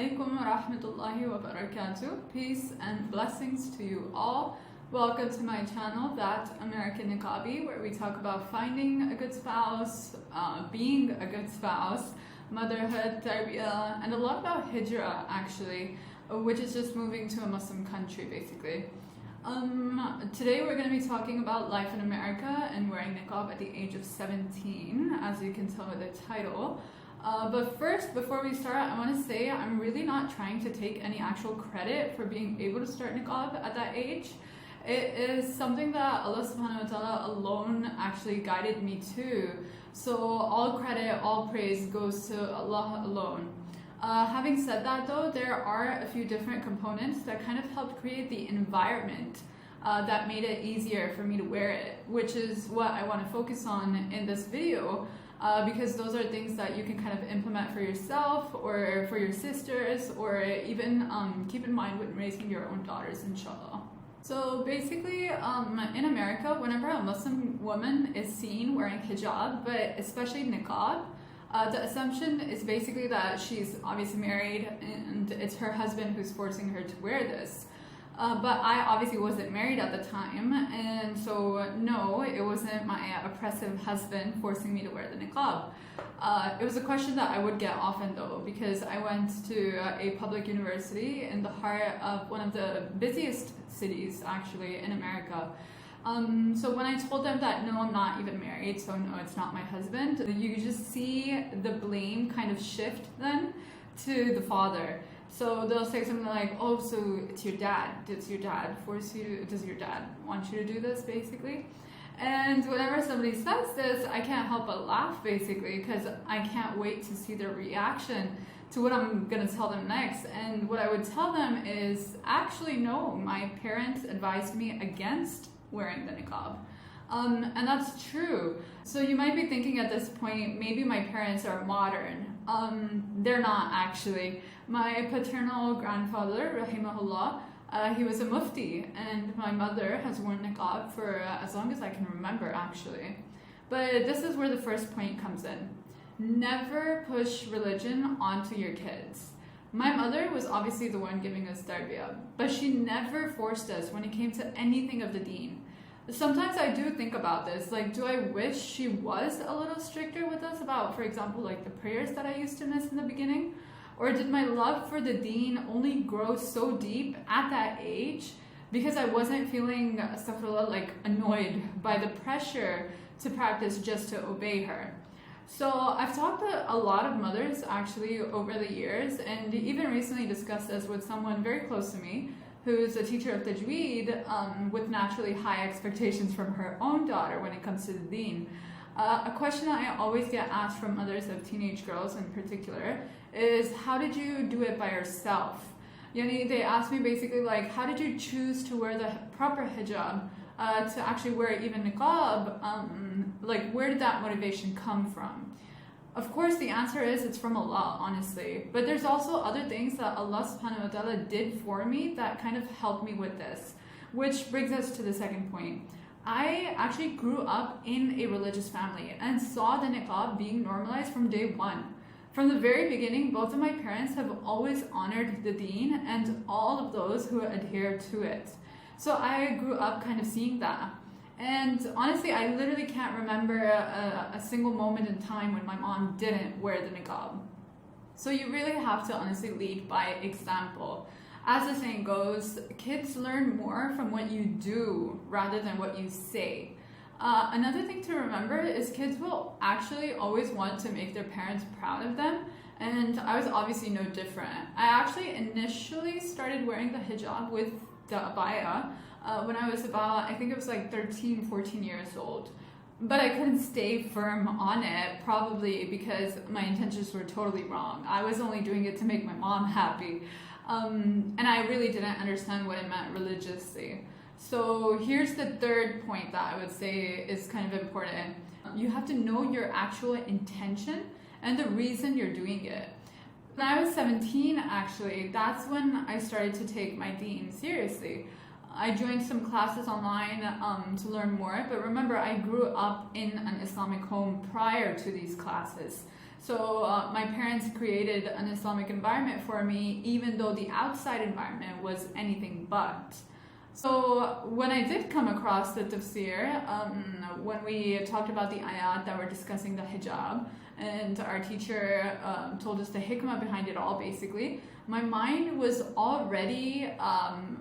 alaikum wa rahmatullahi wa barakatuh. Peace and blessings to you all. Welcome to my channel, that.american.niqabi, where we talk about finding a good spouse, being a good spouse, motherhood, tarbiyah, and a lot about hijra actually, which is just moving to a Muslim country basically. Today we're going to be talking about life in America and wearing niqab at the age of 17, as you can tell by the title. But first, before we start, I want to say I'm really not trying to take any actual credit for being able to start niqab at that age. It is something that Allah subhanahu wa ta'ala alone actually guided me to. So all credit, all praise goes to Allah alone. Having said that though, there are a few different components that kind of helped create the environment that made it easier for me to wear it, which is what I want to focus on in this video. Because those are things that you can kind of implement for yourself or for your sisters, or even keep in mind when raising your own daughters, Sha Allah. So basically, in America, whenever a Muslim woman is seen wearing hijab, but especially niqab, the assumption is basically that she's obviously married and it's her husband who's forcing her to wear this. But I obviously wasn't married at the time, and so no, it wasn't my oppressive husband forcing me to wear the niqab. It was a question that I would get often though, because I went to a public university in the heart of one of the busiest cities actually in America. So when I told them that no, I'm not even married, so no, it's not my husband, you just see the blame kind of shift then to the father. So they'll say something like, oh, so it's your dad. Does your dad force you to, does your dad want you to do this, basically? And whenever somebody says this, I can't help but laugh, basically, because I can't wait to see their reaction to what I'm going to tell them next. And what I would tell them is, actually, no, my parents advised me against wearing the niqab. And that's true. So you might be thinking at this point, maybe my parents are modern. They're not actually. My paternal grandfather, rahimahullah, he was a mufti, and my mother has worn niqab for as long as I can remember actually. But this is where the first point comes in. Never push religion onto your kids. My mother was obviously the one giving us tarbiyah, but she never forced us when it came to anything of the deen. Sometimes I do think about this, like, do I wish she was a little stricter with us about, for example, like the prayers that I used to miss in the beginning? Or did my love for the deen only grow so deep at that age because I wasn't feeling, astaghfirullah, like annoyed by the pressure to practice just to obey her? So I've talked to a lot of mothers actually over the years, and even recently discussed this with someone very close to me who's a teacher of tajweed with naturally high expectations from her own daughter when it comes to the deen. A question that I always get asked from mothers of teenage girls in particular is, how did you do it by yourself? Yani, they ask me basically like, how did you choose to wear the proper hijab, to actually wear even niqab? Like, where did that motivation come from? Of course, the answer is it's from Allah, honestly. But there's also other things that Allah subhanahu wa ta'ala did for me that kind of helped me with this. Which brings us to the second point. I actually grew up in a religious family and saw the niqab being normalized from day one. From the very beginning, both of my parents have always honored the deen and all of those who adhere to it. So I grew up kind of seeing that. And honestly, I literally can't remember a single moment in time when my mom didn't wear the niqab. So you really have to honestly lead by example. As the saying goes, kids learn more from what you do rather than what you say. Another thing to remember is kids will actually always want to make their parents proud of them, and I was obviously no different. I actually initially started wearing the hijab with the abaya when I was about, I think it was like 13, 14 years old. But I couldn't stay firm on it, probably because my intentions were totally wrong. I was only doing it to make my mom happy. And I really didn't understand what it meant religiously. So here's the third point that I would say is kind of important. You have to know your actual intention and the reason you're doing it. When I was 17, actually, that's when I started to take my deen seriously. I joined some classes online to learn more, but remember, I grew up in an Islamic home prior to these classes. So my parents created an Islamic environment for me, even though the outside environment was anything but. So when I did come across the tafsir, when we talked about the ayat that were discussing the hijab, and our teacher told us the hikmah behind it all, basically, my mind was already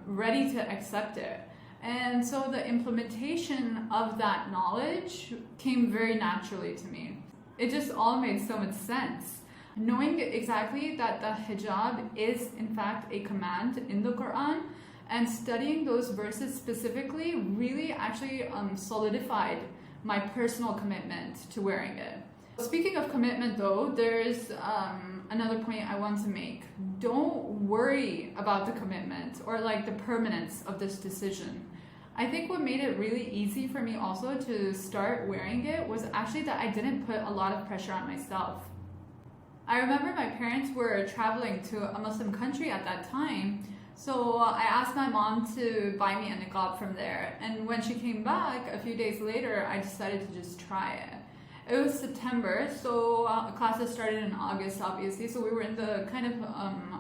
ready to accept it. And so the implementation of that knowledge came very naturally to me. It just all made so much sense. Knowing exactly that the hijab is in fact a command in the Quran, and studying those verses specifically really actually solidified my personal commitment to wearing it. Speaking of commitment though, there's another point I want to make. Don't worry about the commitment or like the permanence of this decision. I think what made it really easy for me also to start wearing it was actually that I didn't put a lot of pressure on myself. I remember my parents were traveling to a Muslim country at that time, so I asked my mom to buy me a niqab from there, and when she came back a few days later, I decided to just try it. It was September, so classes started in August obviously, so we were in the kind of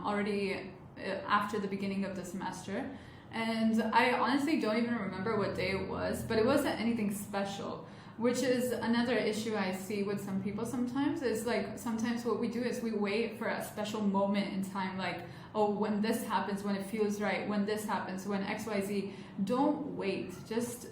already after the beginning of the semester. And I honestly don't even remember what day it was, but it wasn't anything special, which is another issue I see with some people sometimes. Is like sometimes what we do is we wait for a special moment in time, like, oh, when this happens, when it feels right, when this happens, when XYZ. Don't wait, just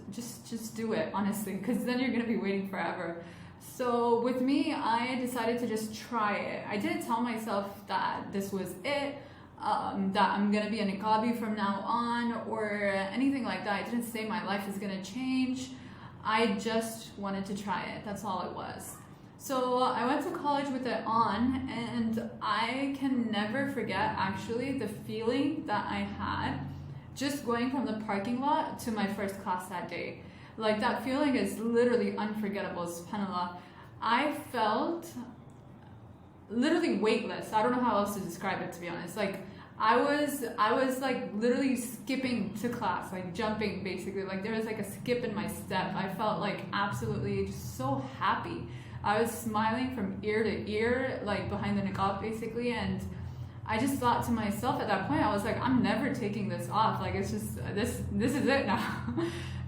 do it, honestly, because then you're gonna be waiting forever. So with me, I decided to just try it. I didn't tell myself that this was it, that I'm gonna be a niqabi from now on or anything like that. I didn't say my life is gonna change. I just wanted to try it. That's all it was. So I went to college with it on, and I can never forget actually the feeling that I had just going from the parking lot to my first class that day. Like, that feeling is literally unforgettable, subhanAllah. I felt literally weightless. I don't know how else to describe it, to be honest. Like, I was like literally skipping to class, like jumping basically. Like, there was like a skip in my step. I felt like absolutely just so happy. I was smiling from ear to ear, like behind the niqab basically, and I just thought to myself at that point, I was like, I'm never taking this off. Like, it's just, this is it now.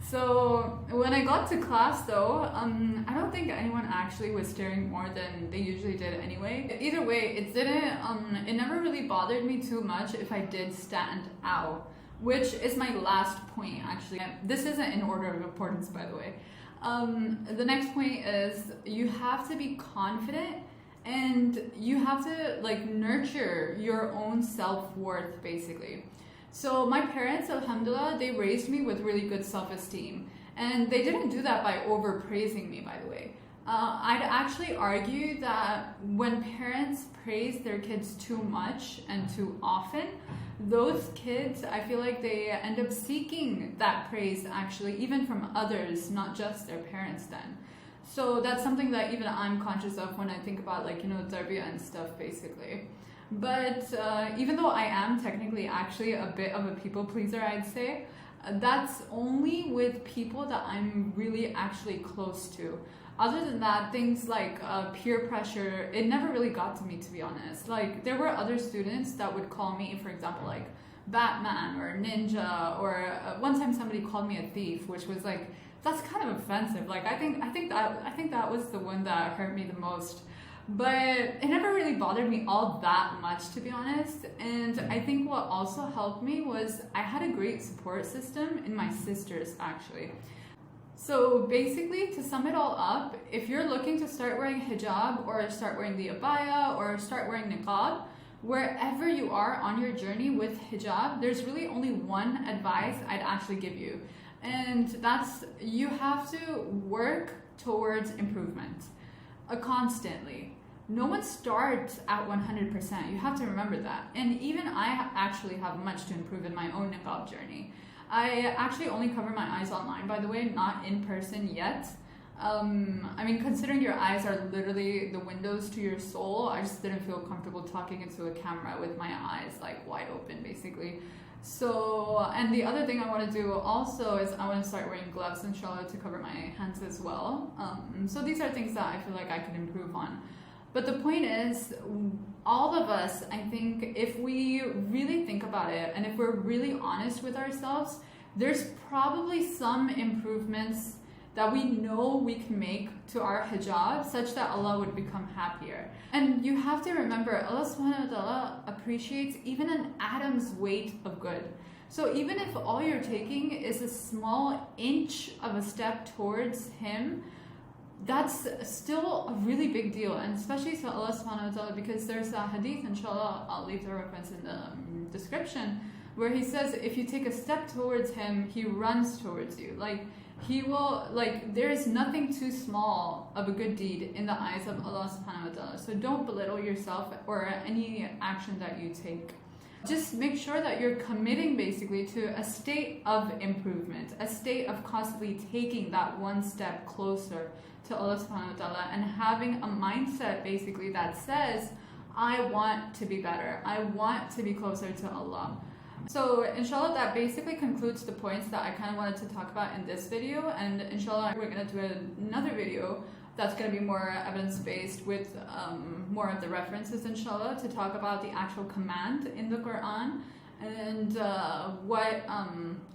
So when I got to class though, I don't think anyone actually was staring more than they usually did anyway. Either way, it never really bothered me too much if I did stand out, which is my last point actually. This isn't in order of importance, by the way. The next point is you have to be confident, and you have to like nurture your own self-worth basically. So my parents, alhamdulillah, they raised me with really good self-esteem, and they didn't do that by overpraising me, by the way. I'd actually argue that when parents praise their kids too much and too often, those kids, I feel like they end up seeking that praise actually, even from others, not just their parents then. So that's something that even I'm conscious of when I think about, like, you know, tarbiyah and stuff basically. But even though I am technically actually a bit of a people pleaser, I'd say, that's only with people that I'm really actually close to. Other than that, things like peer pressure, it never really got to me, to be honest. Like, there were other students that would call me, for example, like Batman or Ninja, or one time somebody called me a thief, which was like, that's kind of offensive. Like, I think that was the one that hurt me the most. But it never really bothered me all that much, to be honest. And I think what also helped me was I had a great support system in my sisters, actually. So basically, to sum it all up, if you're looking to start wearing hijab or start wearing the abaya or start wearing niqab, wherever you are on your journey with hijab, there's really only one advice I'd actually give you. And that's, you have to work towards improvement constantly. No one starts at 100%. You have to remember that. And even I actually have much to improve in my own niqab journey. I actually only cover my eyes online, by the way, not in person yet. I mean, considering your eyes are literally the windows to your soul, I just didn't feel comfortable talking into a camera with my eyes like wide open, basically. So, and the other thing I want to do also is I want to start wearing gloves, inshallah, to cover my hands as well. So these are things that I feel like I could improve on. But the point is, all of us, I think, if we really think about it and if we're really honest with ourselves, there's probably some improvements that we know we can make to our hijab such that Allah would become happier. And you have to remember, Allah subhanahu wa ta'ala appreciates even an atom's weight of good. So even if all you're taking is a small inch of a step towards Him, that's still a really big deal, and especially to Allah subhanahu wa ta'ala, because there's a hadith, inshallah, I'll leave the reference in the description, where He says if you take a step towards Him, He runs towards you. Like, He will, like, there is nothing too small of a good deed in the eyes of Allah subhanahu wa ta'ala. So don't belittle yourself or any action that you take. Just make sure that you're committing basically to a state of improvement, a state of constantly taking that one step closer to Allah subhanahu wa ta'ala, and having a mindset basically that says, I want to be better, I want to be closer to Allah. So inshallah, that basically concludes the points that I kind of wanted to talk about in this video, and inshallah we're going to do another video that's going to be more evidence-based with more of the references, inshallah, to talk about the actual command in the Quran and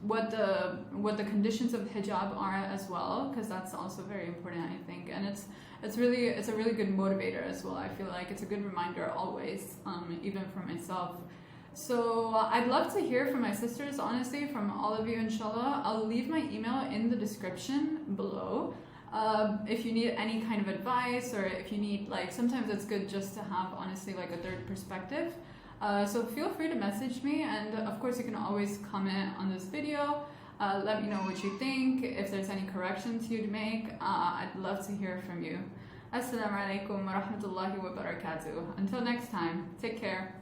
what the conditions of hijab are as well, because that's also very important, I think, and it's a really good motivator as well. I feel like it's a good reminder always, even for myself. So I'd love to hear from my sisters, honestly, from all of you, inshallah. I'll leave my email in the description below. If you need any kind of advice, or if you need, like, sometimes it's good just to have, honestly, like a third perspective. So feel free to message me, and of course you can always comment on this video. Let me know what you think, if there's any corrections you'd make. I'd love to hear from you. Assalamu alaikum wa rahmatullahi wa barakatuh. Until next time, take care.